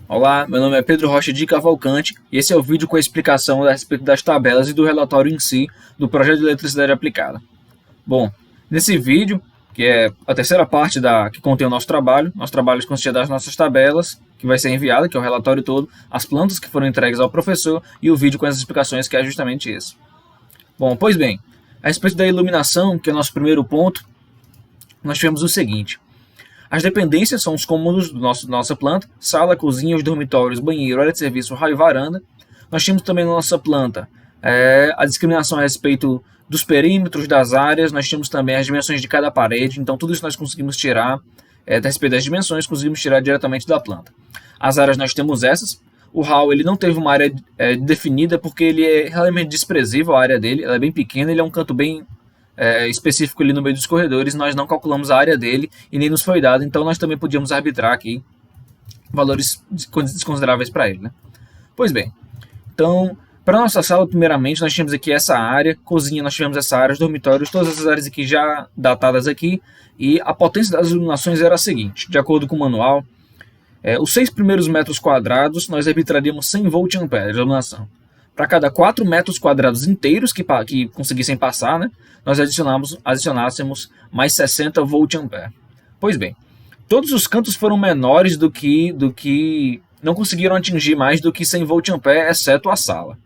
Olá, meu nome é Pedro Rocha de Cavalcante e esse é o vídeo com a explicação a respeito das tabelas e do relatório em si do projeto de eletricidade aplicada. Bom, nesse vídeo, que é a terceira parte que contém o nosso trabalho consiste das nossas tabelas, que vai ser enviada, que é o relatório todo, as plantas que foram entregues ao professor e o vídeo com as explicações, que é justamente esse. Bom, pois bem, a respeito da iluminação, que é o nosso primeiro ponto, nós tivemos o seguinte. As dependências são os cômodos da nossa planta: sala, cozinha, os dormitórios, banheiro, área de serviço, raio e varanda. Nós temos também na nossa planta a discriminação a respeito dos perímetros das áreas. Nós temos também as dimensões de cada parede. Então tudo isso nós conseguimos tirar, a respeito das dimensões, conseguimos tirar diretamente da planta. As áreas nós temos essas. O hall ele não teve uma área definida porque ele é realmente desprezível, a área dele. Ela é bem pequena, ele é um canto bem específico ali no meio dos corredores. Nós não calculamos a área dele e nem nos foi dado, então nós também podíamos arbitrar aqui valores desconsideráveis para ele, né? Pois bem, então para a nossa sala, primeiramente, nós tínhamos aqui essa área, cozinha, nós tivemos essa área, os dormitórios, todas essas áreas aqui já datadas aqui, e a potência das iluminações era a seguinte: de acordo com o manual, os 6 primeiros metros quadrados nós arbitraríamos 100 VA de iluminação. Para cada 4 metros quadrados inteiros que conseguissem passar, né, nós adicionássemos mais 60 VA. Pois bem, todos os cantos foram menores do que não conseguiram atingir mais do que 100 VA, exceto a sala.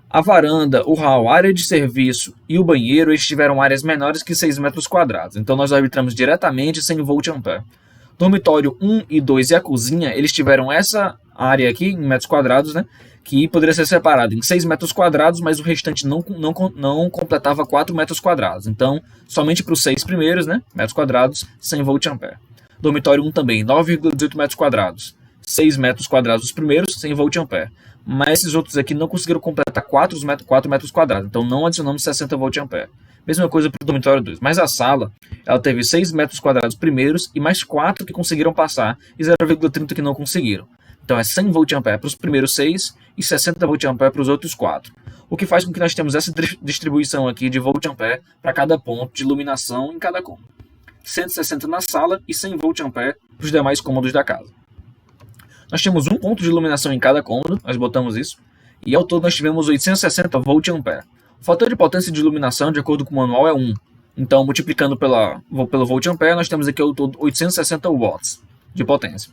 A varanda, o hall, a área de serviço e o banheiro, eles tiveram áreas menores que 6 metros quadrados. Então nós arbitramos diretamente 100 VA. Dormitório 1 e 2 e a cozinha, eles tiveram essa área aqui em metros quadrados, né, que poderia ser separado em 6 metros quadrados, mas o restante não completava 4 metros quadrados. Então, somente para os 6 primeiros, né, metros quadrados, 100 VA. Dormitório 1 também, 9,18 metros quadrados. 6 metros quadrados os primeiros, 100 VA. Mas esses outros aqui não conseguiram completar 4 metros quadrados, então não adicionamos 60 VA. Mesma coisa para o dormitório 2. Mas a sala, ela teve 6 metros quadrados primeiros e mais 4 que conseguiram passar e 0,30 que não conseguiram. Então é 100 VA para os primeiros 6 e 60 VA para os outros 4. O que faz com que nós temos essa distribuição aqui de VA para cada ponto de iluminação em cada cômodo. 160 na sala e 100 VA para os demais cômodos da casa. Nós temos um ponto de iluminação em cada cômodo, nós botamos isso, e ao todo nós tivemos 860 VA. O fator de potência de iluminação, de acordo com o manual, é 1. Então, multiplicando pelo VA, nós temos aqui ao todo 860 watts de potência.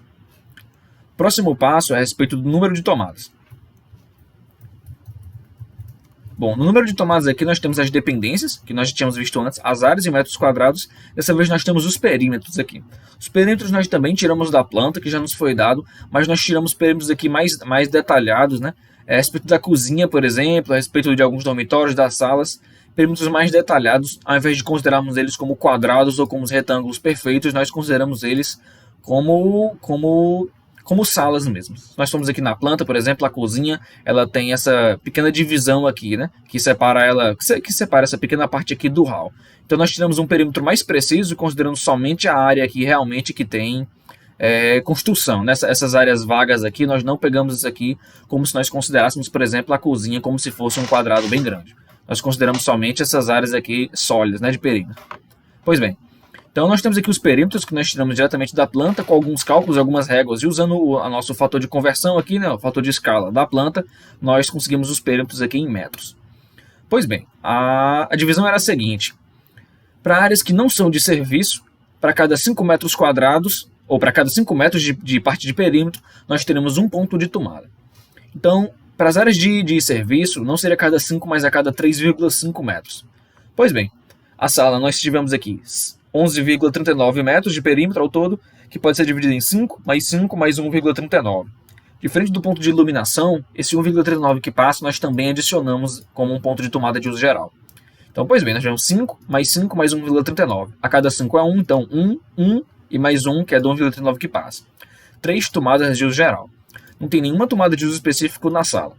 Próximo passo é a respeito do número de tomadas. Bom, no número de tomadas aqui nós temos as dependências, que nós já tínhamos visto antes, as áreas em metros quadrados. Dessa vez nós temos os perímetros aqui. Os perímetros nós também tiramos da planta, que já nos foi dado, mas nós tiramos perímetros aqui mais detalhados, né? A respeito da cozinha, por exemplo, a respeito de alguns dormitórios, das salas, perímetros mais detalhados. Ao invés de considerarmos eles como quadrados ou como retângulos perfeitos, nós consideramos eles como salas mesmo. Nós fomos aqui na planta, por exemplo, a cozinha, ela tem essa pequena divisão aqui, né, que separa essa pequena parte aqui do hall. Então nós tiramos um perímetro mais preciso, considerando somente a área aqui realmente que tem construção. Essas áreas vagas aqui, nós não pegamos isso aqui como se nós considerássemos, por exemplo, a cozinha como se fosse um quadrado bem grande. Nós consideramos somente essas áreas aqui sólidas, né, de perímetro. Pois bem, então nós temos aqui os perímetros que nós tiramos diretamente da planta, com alguns cálculos, algumas réguas, e usando o nosso fator de conversão aqui, né, o fator de escala da planta, nós conseguimos os perímetros aqui em metros. Pois bem, a divisão era a seguinte: para áreas que não são de serviço, para cada 5 metros quadrados, ou para cada 5 metros de parte de perímetro, nós teremos um ponto de tomada. Então, para as áreas de serviço, não seria a cada 5, mas a cada 3,5 metros. Pois bem, a sala nós tivemos aqui 11,39 metros de perímetro ao todo, que pode ser dividido em 5 mais 1,39. Diferente do ponto de iluminação, esse 1,39 que passa, nós também adicionamos como um ponto de tomada de uso geral. Então, pois bem, nós tivemos 5 mais 1,39. A cada 5 é 1, então 1 e mais 1, que é do 1,39 que passa. 3 tomadas de uso geral. Não tem nenhuma tomada de uso específico na sala.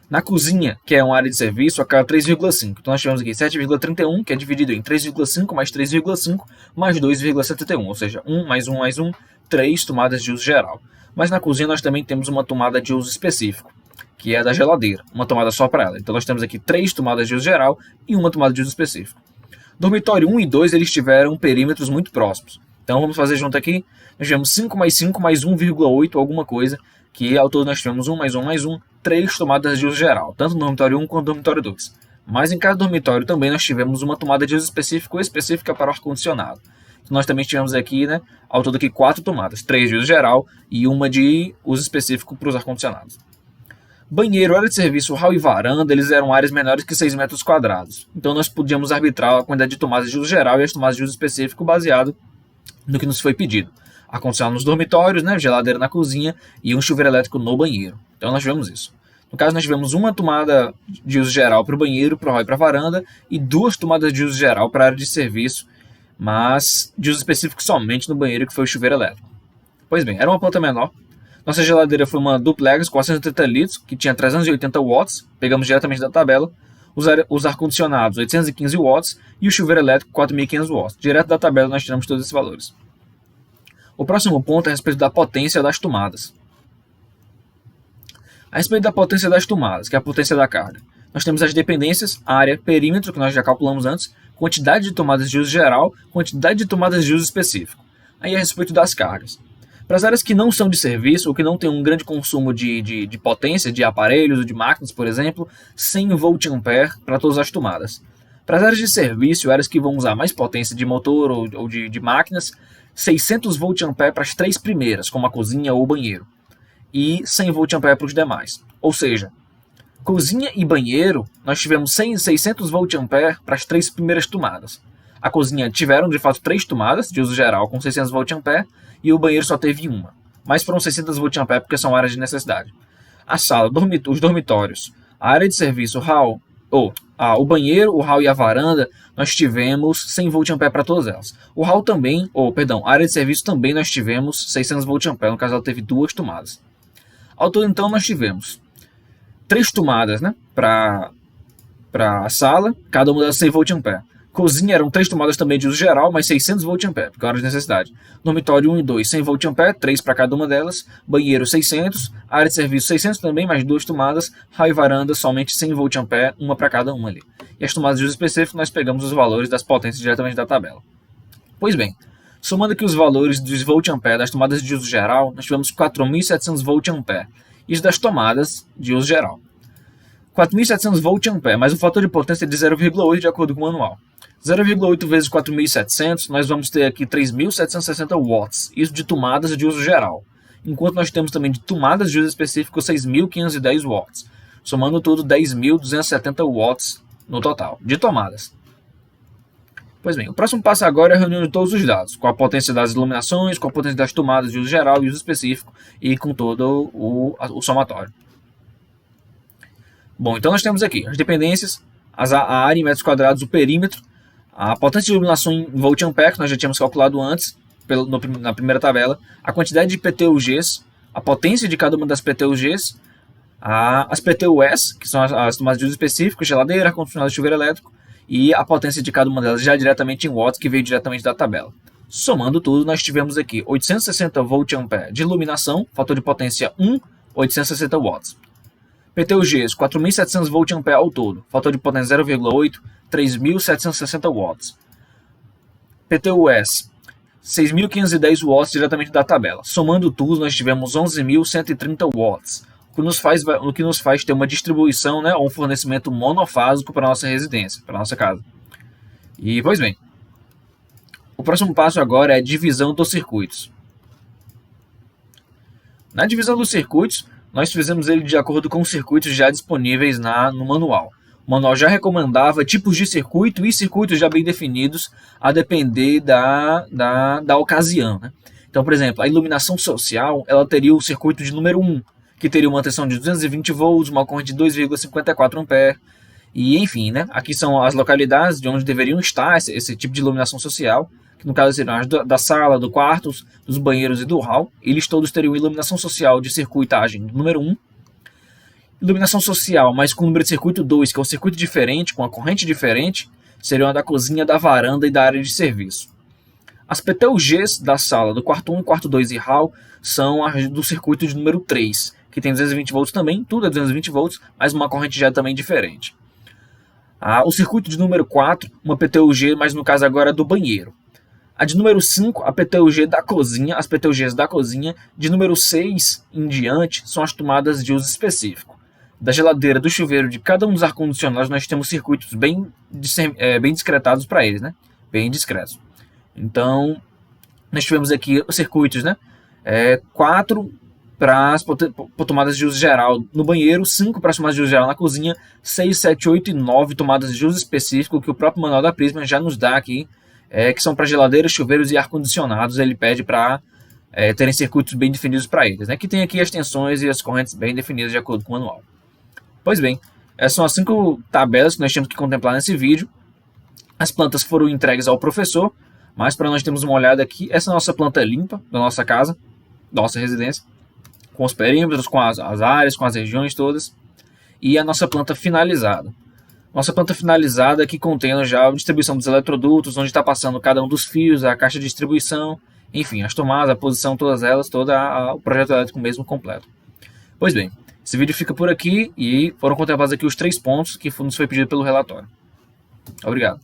Na cozinha, que é uma área de serviço, a cada 3,5. Então nós tivemos aqui 7,31, que é dividido em 3,5 mais 3,5 mais 2,71. Ou seja, 1 mais 1 mais 1, 3 tomadas de uso geral. Mas na cozinha nós também temos uma tomada de uso específico, que é a da geladeira. Uma tomada só para ela. Então nós temos aqui 3 tomadas de uso geral e uma tomada de uso específico. Dormitório 1 e 2 eles tiveram perímetros muito próximos. Então vamos fazer junto aqui. Nós tivemos 5 mais 5 mais 1,8 alguma coisa, que ao todo nós tivemos 1 mais 1 mais 1, 3 tomadas de uso geral, tanto no dormitório 1 quanto no dormitório 2. Mas em cada dormitório também nós tivemos uma tomada de uso específica para o ar-condicionado. Então, nós também tivemos aqui, né, ao todo aqui 4 tomadas, 3 de uso geral e uma de uso específico para os ar-condicionados. Banheiro, área de serviço, hall e varanda, eles eram áreas menores que 6 metros quadrados. Então nós podíamos arbitrar a quantidade de tomadas de uso geral e as tomadas de uso específico baseado no que nos foi pedido. Ar-condicionado nos dormitórios, né, geladeira na cozinha e um chuveiro elétrico no banheiro. Então nós tivemos isso. No caso, nós tivemos uma tomada de uso geral para o banheiro, para o hall e para a varanda, e 2 tomadas de uso geral para a área de serviço, mas de uso específico somente no banheiro, que foi o chuveiro elétrico. Pois bem, era uma planta menor. Nossa geladeira foi uma duplex, 430 litros, que tinha 380 watts, pegamos diretamente da tabela. Os ar-condicionados, 815 watts, e o chuveiro elétrico, 4.500 watts. Direto da tabela nós tiramos todos esses valores. O próximo ponto é a respeito da potência das tomadas. A respeito da potência das tomadas, que é a potência da carga, nós temos as dependências, área, perímetro, que nós já calculamos antes, quantidade de tomadas de uso geral, quantidade de tomadas de uso específico. Aí a respeito das cargas. Para as áreas que não são de serviço ou que não têm um grande consumo de potência, de aparelhos ou de máquinas, por exemplo, 100 VA para todas as tomadas. Para as áreas de serviço, áreas que vão usar mais potência de motor ou de máquinas, 600 VA para as 3 primeiras, como a cozinha ou o banheiro, e 100 VA para os demais. Ou seja, cozinha e banheiro, nós tivemos 600 VA para as 3 primeiras tomadas. A cozinha tiveram, de fato, 3 tomadas de uso geral com 600 VA e o banheiro só teve uma. Mas foram 600 VA porque são áreas de necessidade. A sala, os dormitórios, a área de serviço, o banheiro, o hall e a varanda, nós tivemos 100 VA para todas elas. O hall também, a área de serviço também nós tivemos 600 VA, no caso ela teve 2 tomadas. Ao todo, então, nós tivemos 3 tomadas, né, para a sala, cada uma delas 100 VA. Cozinha eram 3 tomadas também de uso geral, mais 600 VA, por hora de necessidade. Dormitório 1 e 2, 100 VA, 3 para cada uma delas. Banheiro 600, área de serviço 600 também, mais 2 tomadas. Hall e varanda somente 100 VA, uma para cada uma ali. E as tomadas de uso específico, nós pegamos os valores das potências diretamente da tabela. Pois bem, somando aqui os valores dos VA das tomadas de uso geral, nós tivemos 4.700 VA. Isso das tomadas de uso geral. 4.700 VA, mas o fator de potência é de 0,8 de acordo com o manual. 0,8 vezes 4.700, nós vamos ter aqui 3.760 watts, isso de tomadas de uso geral. Enquanto nós temos também de tomadas de uso específico 6.510 watts, somando tudo 10.270 watts no total, de tomadas. Pois bem, o próximo passo agora é a reunião de todos os dados, com a potência das iluminações, com a potência das tomadas de uso geral e uso específico, e com todo o somatório. Bom, então nós temos aqui as dependências, a área em metros quadrados, o perímetro, a potência de iluminação em VA, que nós já tínhamos calculado antes, na primeira tabela, a quantidade de PTUGs, a potência de cada uma das PTUGs, as PTUs, que são as tomadas de uso específico, geladeira, ar-condicionado, chuveiro elétrico, e a potência de cada uma delas já diretamente em watts, que veio diretamente da tabela. Somando tudo, nós tivemos aqui 860 VA de iluminação, fator de potência 1, 860 watts. PTUGs, 4.700 VA ao todo, fator de potência 0,8, 3.760 watts. PTUs, 6.510 watts diretamente da tabela. Somando tudo, nós tivemos 11.130 watts, o que nos faz ter uma distribuição, né, ou um fornecimento monofásico para a nossa residência, para a nossa casa. E, pois bem, o próximo passo agora é a divisão dos circuitos. Na divisão dos circuitos, nós fizemos ele de acordo com os circuitos já disponíveis no manual. O manual já recomendava tipos de circuito e circuitos já bem definidos a depender da ocasião, né? Então, por exemplo, a iluminação social ela teria o circuito de número 1, que teria uma tensão de 220 volts, uma corrente de 2,54 ampere, e enfim, né? Aqui são as localidades de onde deveriam estar esse tipo de iluminação social, que no caso seriam as da sala, do quarto, dos banheiros e do hall. Eles todos teriam iluminação social de circuitagem número 1, iluminação social, mas com o número de circuito 2, que é um circuito diferente, com a corrente diferente, seriam a da cozinha, da varanda e da área de serviço. As PTUGs da sala, do quarto 1, quarto 2 e hall, são as do circuito de número 3, que tem 220 volts também, tudo é 220 volts, mas uma corrente já também diferente. O circuito de número 4, uma PTUG, mas no caso agora do banheiro. A de número 5, a PTUG da cozinha, as PTUGs da cozinha. De número 6 em diante são as tomadas de uso específico. Da geladeira, do chuveiro, de cada um dos ar-condicionados, nós temos circuitos bem discretados para eles, né? Bem discretos. Então, nós tivemos aqui os circuitos, né? 4 para as tomadas de uso geral no banheiro, 5 para as tomadas de uso geral na cozinha, 6, 7, 8 e 9 tomadas de uso específico, que o próprio manual da Prisma já nos dá aqui, que são para geladeiras, chuveiros e ar-condicionados. Ele pede para terem circuitos bem definidos para eles, né? Que tem aqui as tensões e as correntes bem definidas de acordo com o manual. Pois bem, essas são as 5 tabelas que nós temos que contemplar nesse vídeo. As plantas foram entregues ao professor, mas para nós termos uma olhada aqui, essa é a nossa planta limpa da nossa casa, da nossa residência, com os perímetros, com as áreas, com as regiões todas, e a nossa planta finalizada. Nossa planta finalizada aqui contendo já a distribuição dos eletrodutos, onde está passando cada um dos fios, a caixa de distribuição, enfim, as tomadas, a posição, todas elas, o projeto elétrico mesmo completo. Pois bem, esse vídeo fica por aqui e foram contemplados aqui os 3 pontos que nos foi pedido pelo relatório. Obrigado.